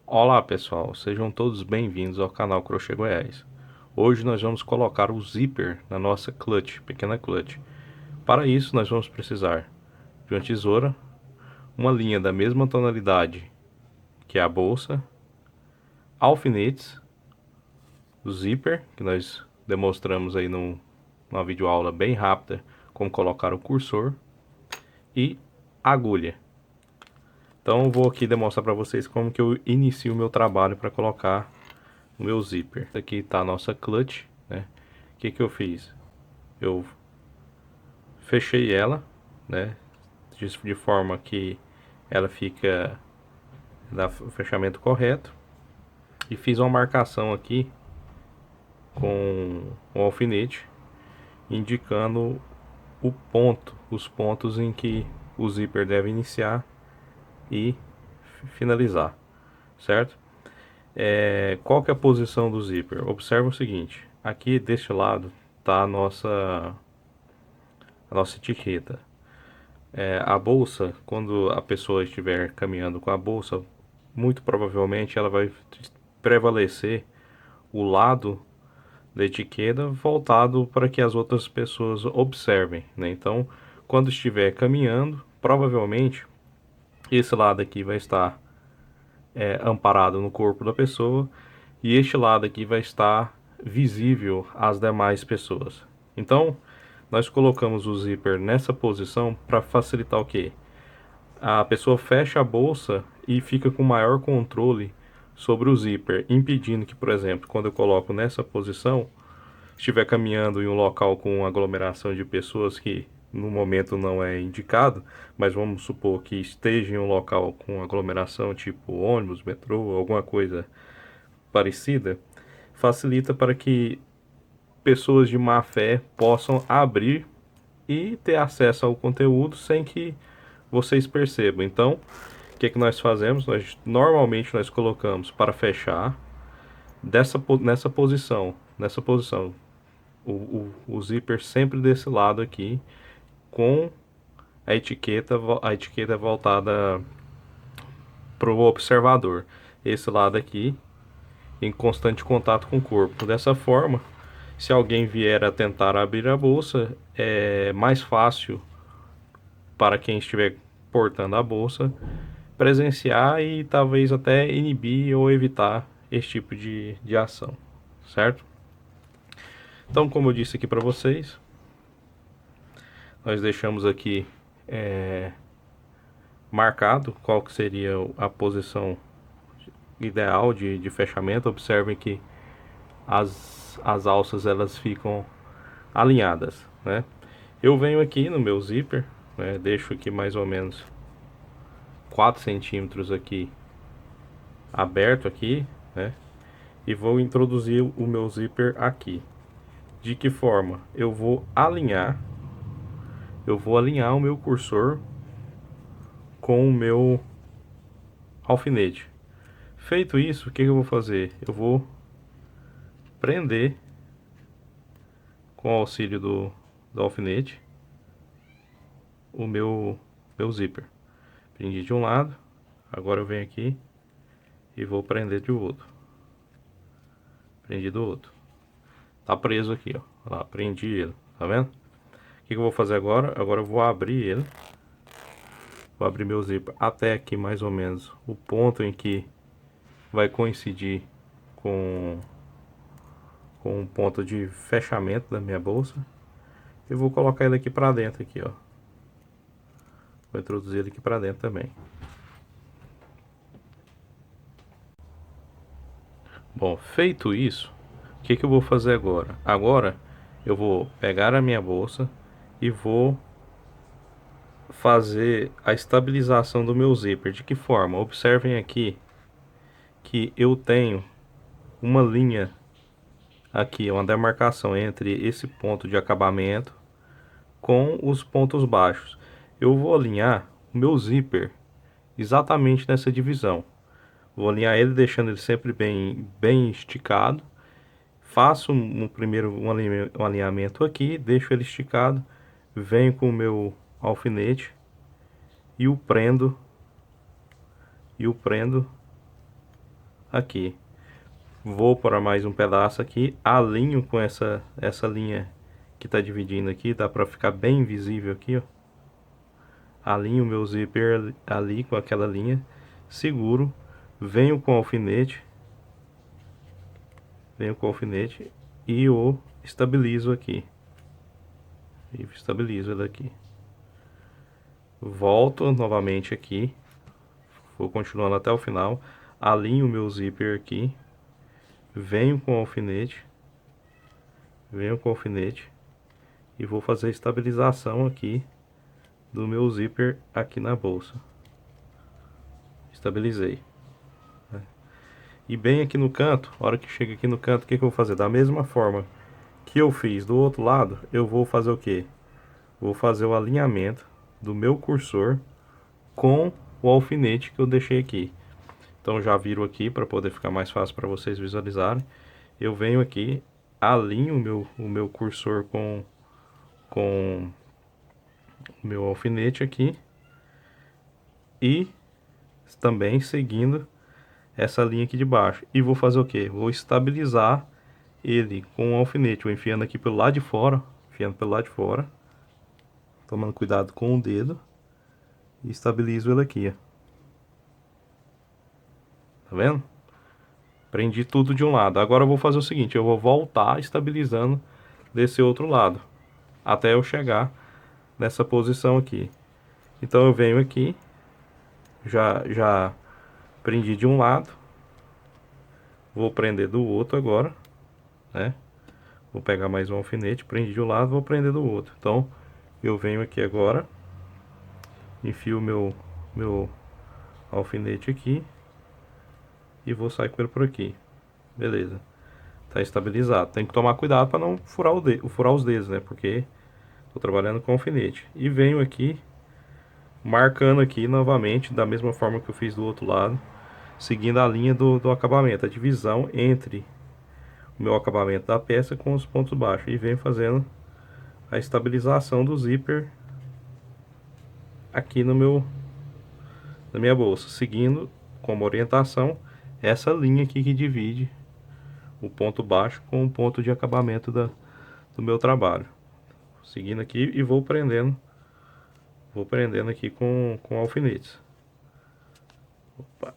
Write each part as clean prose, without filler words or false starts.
Olá pessoal, sejam todos bem-vindos ao canal Crochê Goiás. Hoje nós vamos colocar o zíper na nossa clutch, pequena clutch. Para isso nós vamos precisar de uma tesoura, uma linha da mesma tonalidade que a bolsa, alfinetes, o zíper, que nós demonstramos aí numa videoaula bem rápida como colocar o cursor, e agulha. Então eu vou aqui demonstrar para vocês como que eu inicio o meu trabalho para colocar o meu zíper. Aqui está a nossa clutch, né? O que eu fiz? Eu fechei ela, né? De forma que ela fica no fechamento correto. E fiz uma marcação aqui com um alfinete, indicando os pontos em que o zíper deve iniciar e finalizar, certo? Qual que é a posição do zíper? Observe o seguinte, aqui deste lado está a nossa etiqueta. A bolsa, quando a pessoa estiver caminhando com a bolsa, muito provavelmente ela vai prevalecer o lado da etiqueta voltado para que as outras pessoas observem, né? Então, quando estiver caminhando, provavelmente esse lado aqui vai estar amparado no corpo da pessoa e este lado aqui vai estar visível às demais pessoas. Então, nós colocamos o zíper nessa posição para facilitar o quê? A pessoa fecha a bolsa e fica com maior controle sobre o zíper, impedindo que, por exemplo, quando eu coloco nessa posição, estiver caminhando em um local com aglomeração de pessoas que no momento não é indicado, mas vamos supor que esteja em um local com aglomeração tipo ônibus, metrô, alguma coisa parecida, facilita para que pessoas de má fé possam abrir e ter acesso ao conteúdo sem que vocês percebam. Então, o que nós fazemos? Normalmente nós colocamos para fechar nessa posição, o zíper sempre desse lado aqui, com a etiqueta voltada para o observador. Esse lado aqui em constante contato com o corpo. Dessa forma, se alguém vier a tentar abrir a bolsa, é mais fácil para quem estiver portando a bolsa presenciar e talvez até inibir ou evitar esse tipo de ação, certo? Então, como eu disse aqui para vocês, nós deixamos aqui marcado qual que seria a posição ideal de fechamento. Observem que as alças elas ficam alinhadas, né? Eu venho aqui no meu zíper, né, deixo aqui mais ou menos 4 centímetros aqui aberto aqui, né? E vou introduzir o meu zíper aqui. De que forma? Eu vou alinhar o meu cursor com o meu alfinete. Feito isso, o que eu vou fazer? Eu vou prender com o auxílio do alfinete o meu zíper. Prendi de um lado, agora eu venho aqui e vou prender de outro. Prendi do outro. Tá preso aqui, ó. Lá, prendi ele, tá vendo? O que eu vou fazer agora? Agora eu vou abrir ele. Vou abrir meu zíper até aqui mais ou menos o ponto em que vai coincidir com o ponto de fechamento da minha bolsa. E vou colocar ele aqui pra dentro aqui, ó. Vou introduzir ele aqui pra dentro também. Bom, feito isso, o que eu vou fazer agora? Agora eu vou pegar a minha bolsa e vou fazer a estabilização do meu zíper. De que forma? Observem aqui que eu tenho uma linha aqui, uma demarcação entre esse ponto de acabamento com os pontos baixos. Eu vou alinhar o meu zíper exatamente nessa divisão. Vou alinhar ele deixando ele sempre bem esticado. Faço primeiro um alinhamento aqui, deixo ele esticado, venho com o meu alfinete e o prendo aqui. Vou para mais um pedaço aqui, alinho com essa linha que tá dividindo aqui, dá para ficar bem visível aqui, ó. Alinho o meu zíper ali com aquela linha, seguro, venho com o alfinete, e o estabilizo aqui. E estabilizo ele aqui. Volto novamente aqui, vou continuando até o final, alinho o meu zíper aqui, venho com o alfinete, e vou fazer a estabilização aqui do meu zíper aqui na bolsa. Estabilizei. E bem aqui no canto, a hora que chega aqui no canto, o que eu vou fazer? Da mesma forma que eu fiz do outro lado, eu vou fazer o que? Vou fazer o alinhamento do meu cursor com o alfinete que eu deixei aqui. Então já viro aqui para poder ficar mais fácil para vocês visualizarem. Eu venho aqui, alinho o meu cursor com o meu alfinete aqui e também seguindo essa linha aqui de baixo. E vou fazer o que? Vou estabilizar ele com o alfinete, vou enfiando aqui pelo lado de fora, tomando cuidado com o dedo, e estabilizo ele aqui, ó. Tá vendo? Prendi tudo de um lado. Agora eu vou fazer o seguinte, eu vou voltar estabilizando desse outro lado, até eu chegar nessa posição aqui. Então eu venho aqui, já prendi de um lado, vou prender do outro agora, né? Vou pegar mais um alfinete, prendi de um lado, vou prender do outro. Então eu venho aqui agora, enfio meu alfinete aqui e vou sair com ele por aqui. Beleza. Tá estabilizado. Tem que tomar cuidado para não furar furar os dedos, né? Porque tô trabalhando com alfinete. E venho aqui marcando aqui novamente da mesma forma que eu fiz do outro lado, seguindo a linha do acabamento, a divisão entre o meu acabamento da peça com os pontos baixos, e venho fazendo a estabilização do zíper aqui na minha bolsa, seguindo como orientação essa linha aqui que divide o ponto baixo com o ponto de acabamento do meu trabalho. Seguindo aqui e vou prendendo aqui com alfinetes. Opa.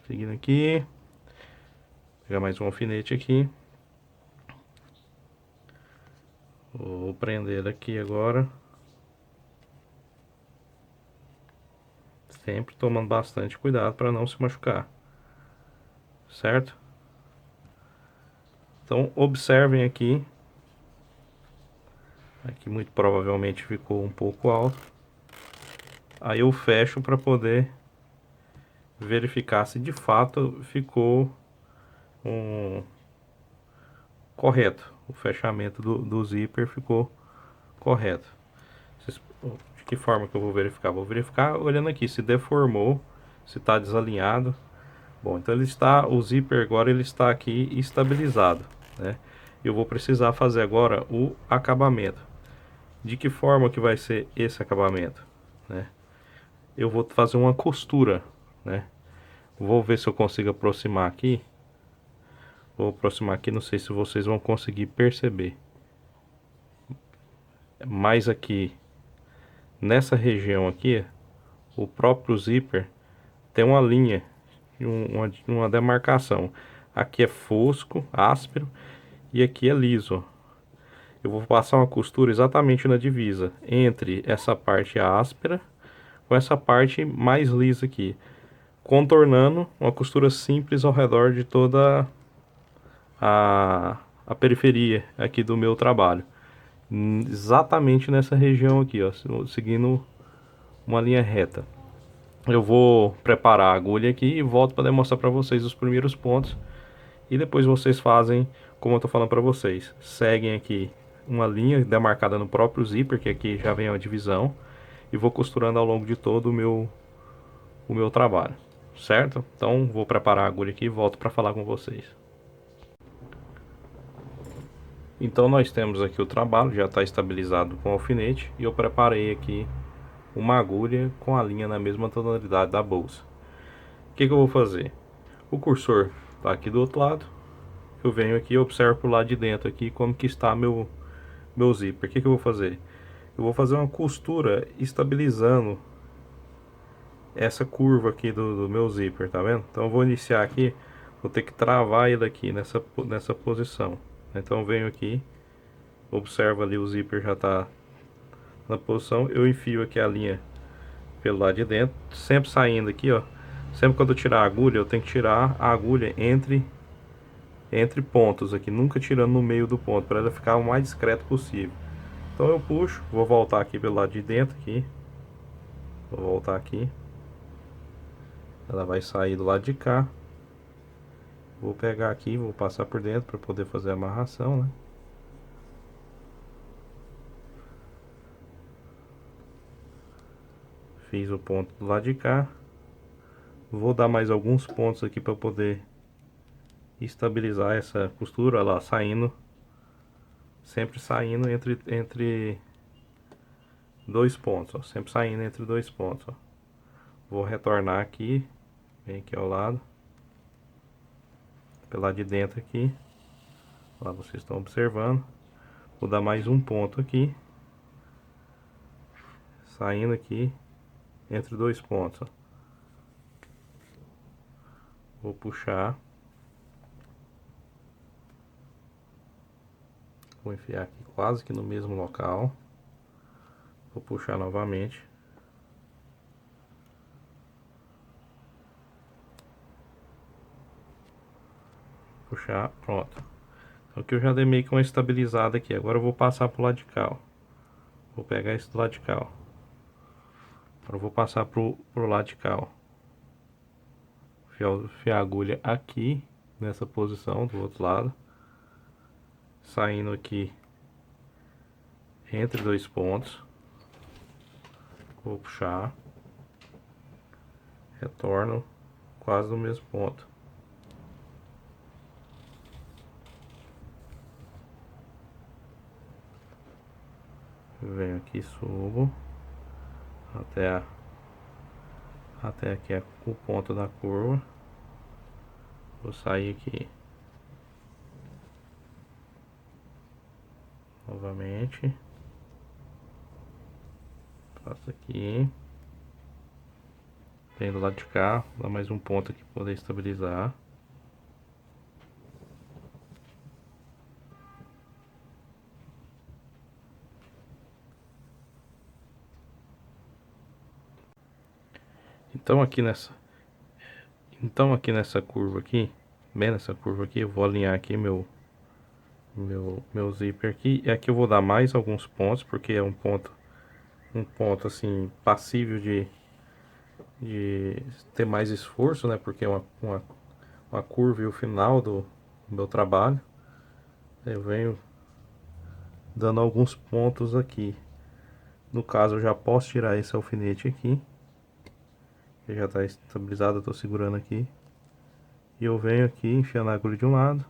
Seguindo aqui, pegar mais um alfinete aqui, vou prender aqui agora, sempre tomando bastante cuidado para não se machucar, certo? Então observem aqui muito provavelmente ficou um pouco alto, aí eu fecho para poder verificar se de fato ficou correto, o fechamento do zíper ficou correto. De que forma que eu vou verificar? Vou verificar olhando aqui se deformou, se está desalinhado. Bom, então o zíper agora ele está aqui estabilizado, né? Eu vou precisar fazer agora o acabamento. De que forma que vai ser esse acabamento, né? Eu vou fazer uma costura, né? Vou ver se eu consigo aproximar aqui. Vou aproximar aqui, não sei se vocês vão conseguir perceber. Mas aqui, nessa região aqui, o próprio zíper tem uma linha, uma demarcação. Aqui é fosco, áspero, e aqui é liso. Eu vou passar uma costura exatamente na divisa entre essa parte áspera com essa parte mais lisa aqui, contornando uma costura simples ao redor de toda a periferia aqui do meu trabalho, exatamente nessa região aqui, ó, seguindo uma linha reta. Eu vou preparar a agulha aqui e volto para demonstrar para vocês os primeiros pontos, e depois vocês fazem como eu tô falando para vocês. Seguem aqui uma linha demarcada no próprio zíper, que aqui já vem a divisão, e vou costurando ao longo de todo o meu trabalho, certo? Então vou preparar a agulha aqui e volto para falar com vocês. Então nós temos aqui o trabalho, já está estabilizado com o alfinete, e eu preparei aqui uma agulha com a linha na mesma tonalidade da bolsa. que eu vou fazer? O cursor tá aqui do outro lado. Eu venho aqui e observo pro lado de dentro aqui como que está meu zíper. O que eu vou fazer? Eu vou fazer uma costura estabilizando essa curva aqui do meu zíper, tá vendo? Então eu vou iniciar aqui, vou ter que travar ele aqui nessa posição. Então eu venho aqui, observo ali o zíper já tá na posição, eu enfio aqui a linha pelo lado de dentro, sempre saindo aqui, ó. Sempre quando eu tirar a agulha, eu tenho que tirar a agulha entre pontos aqui, nunca tirando no meio do ponto, para ela ficar o mais discreto possível. Então eu puxo, vou voltar aqui pelo lado de dentro aqui. Vou voltar aqui. Ela vai sair do lado de cá. Vou pegar aqui, vou passar por dentro para poder fazer a amarração, né? Fiz o ponto do lado de cá. Vou dar mais alguns pontos aqui para poder estabilizar essa costura, olha lá, saindo, sempre saindo entre dois pontos, ó, sempre saindo entre dois pontos, ó. Vou retornar aqui, vem aqui ao lado, pelo lado de dentro aqui, lá vocês estão observando. Vou dar mais um ponto aqui, saindo aqui entre dois pontos, ó. Vou puxar, vou enfiar aqui quase que no mesmo local, vou puxar novamente. Puxar, pronto. Então aqui eu já dei meio que uma estabilizada aqui. Agora eu vou passar pro lado de cá, ó. Vou pegar esse do lado de cá, ó. Agora eu vou passar pro lado de cá, ó. Enfiar a agulha aqui, nessa posição, do outro lado. Saindo aqui entre dois pontos. Vou puxar. Retorno quase no mesmo ponto. Venho aqui, subo até aqui é o ponto da curva. Vou sair aqui novamente, passo aqui, tem do lado de cá, dá mais um ponto aqui para poder estabilizar. Então aqui nessa curva aqui, bem nessa curva aqui, eu vou alinhar aqui meu zíper aqui, e aqui eu vou dar mais alguns pontos, porque é um ponto assim passível de ter mais esforço, né? Porque é uma curva e o final do meu trabalho. Eu venho dando alguns pontos aqui. No caso, eu já posso tirar esse alfinete aqui, que já está estabilizado, eu estou segurando aqui. E eu venho aqui enfiando a agulha de um lado,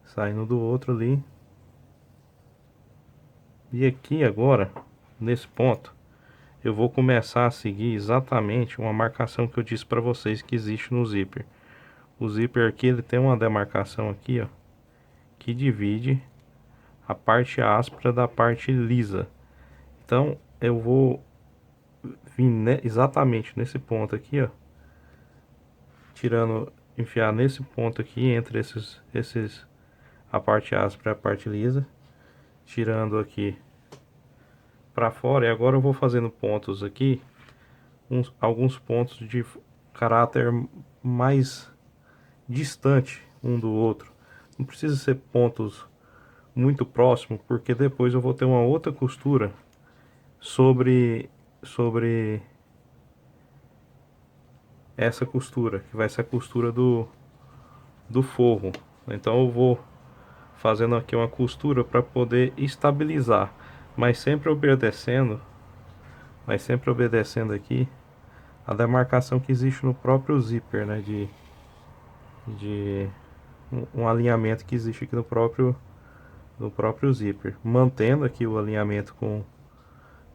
saindo do outro ali. E aqui agora, nesse ponto, eu vou começar a seguir exatamente uma marcação que eu disse para vocês que existe no zíper. O zíper aqui, ele tem uma demarcação aqui, ó, que divide a parte áspera da parte lisa. Então, eu vou vir exatamente nesse ponto aqui, ó, enfiar nesse ponto aqui, entre a parte áspera e a parte lisa, tirando aqui para fora. E agora eu vou fazendo pontos aqui, alguns pontos de caráter mais distante um do outro. Não precisa ser pontos muito próximos, porque depois eu vou ter uma outra costura sobre essa costura, que vai ser a costura do forro. Então eu vou fazendo aqui uma costura para poder estabilizar, mas sempre obedecendo aqui a demarcação que existe no próprio zíper, né, de um alinhamento que existe aqui no próprio zíper, mantendo aqui o alinhamento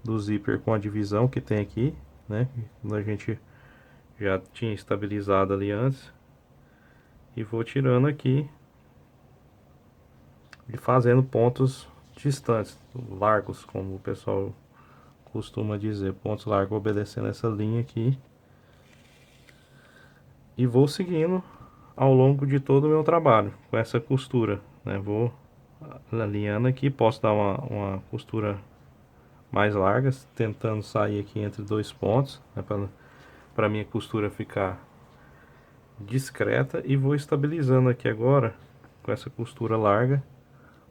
do zíper com a divisão que tem aqui, né? Quando a gente Já tinha estabilizado ali antes. E vou tirando aqui e fazendo pontos distantes, largos, como o pessoal costuma dizer, pontos largos, obedecendo essa linha aqui. E vou seguindo ao longo de todo o meu trabalho com essa costura, né? Vou alinhando aqui, posso dar uma costura mais larga, tentando sair aqui entre dois pontos, né? Para minha costura ficar discreta, e vou estabilizando aqui agora com essa costura larga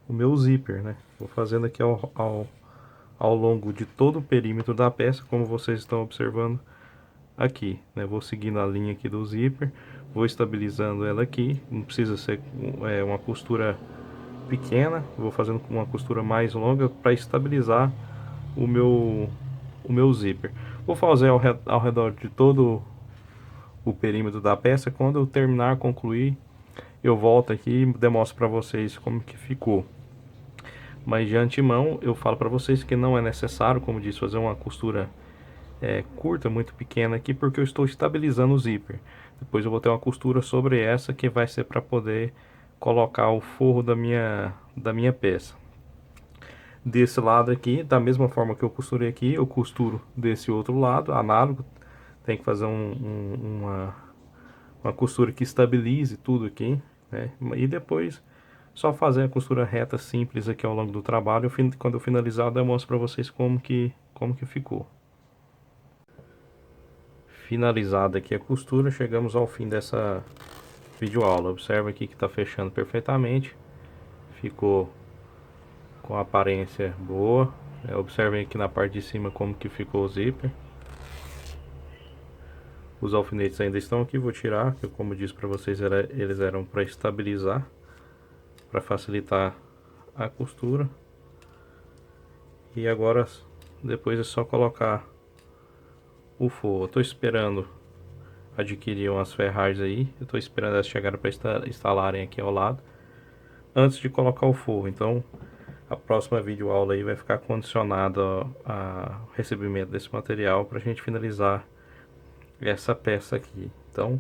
o meu zíper, né? Vou fazendo aqui ao longo de todo o perímetro da peça, como vocês estão observando aqui, né? Vou seguindo a linha aqui do zíper, vou estabilizando ela aqui, não precisa ser uma costura pequena, vou fazendo com uma costura mais longa para estabilizar o meu zíper. Vou fazer ao redor de todo o perímetro da peça. Quando eu terminar, concluir, eu volto aqui e demonstro para vocês como que ficou. Mas de antemão eu falo para vocês que não é necessário, como disse, fazer uma costura curta, muito pequena aqui, porque eu estou estabilizando o zíper. Depois eu vou ter uma costura sobre essa que vai ser para poder colocar o forro da minha peça. Desse lado aqui, da mesma forma que eu costurei aqui, eu costuro desse outro lado, análogo. Tem que fazer uma costura que estabilize tudo aqui, né? E depois só fazer a costura reta simples aqui ao longo do trabalho. Quando eu finalizar, eu demonstro para vocês como que ficou. Finalizada aqui a costura, chegamos ao fim dessa videoaula. Observa aqui que está fechando perfeitamente, ficou com aparência boa. Observem aqui na parte de cima como que ficou o zíper. Os alfinetes ainda estão aqui, vou tirar, que como disse para vocês, eles eram para estabilizar, para facilitar a costura. E agora depois é só colocar o forro. Eu estou esperando adquirir umas ferragens aí, eu estou esperando elas chegarem para instalarem aqui ao lado, antes de colocar o forro. Então a próxima videoaula aí vai ficar condicionada ao recebimento desse material para a gente finalizar essa peça aqui. Então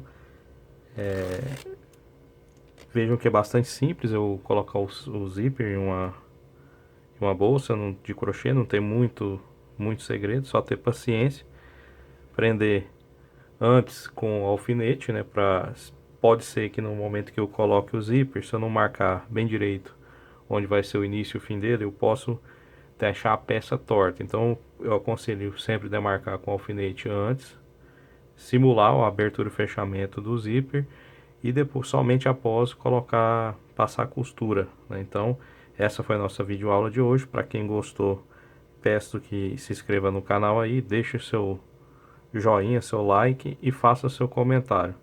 vejam que é bastante simples eu colocar o zíper em uma bolsa de crochê, não tem muito segredo, só ter paciência, prender antes com o alfinete, né? Pode ser que no momento que eu coloque o zíper, se eu não marcar bem direito onde vai ser o início e o fim dele, eu posso deixar a peça torta. Então eu aconselho sempre demarcar com o alfinete antes, simular a abertura e fechamento do zíper, e depois somente após passar a costura, né? Então essa foi a nossa videoaula de hoje. Para quem gostou, peço que se inscreva no canal aí, deixe seu joinha, seu like e faça seu comentário.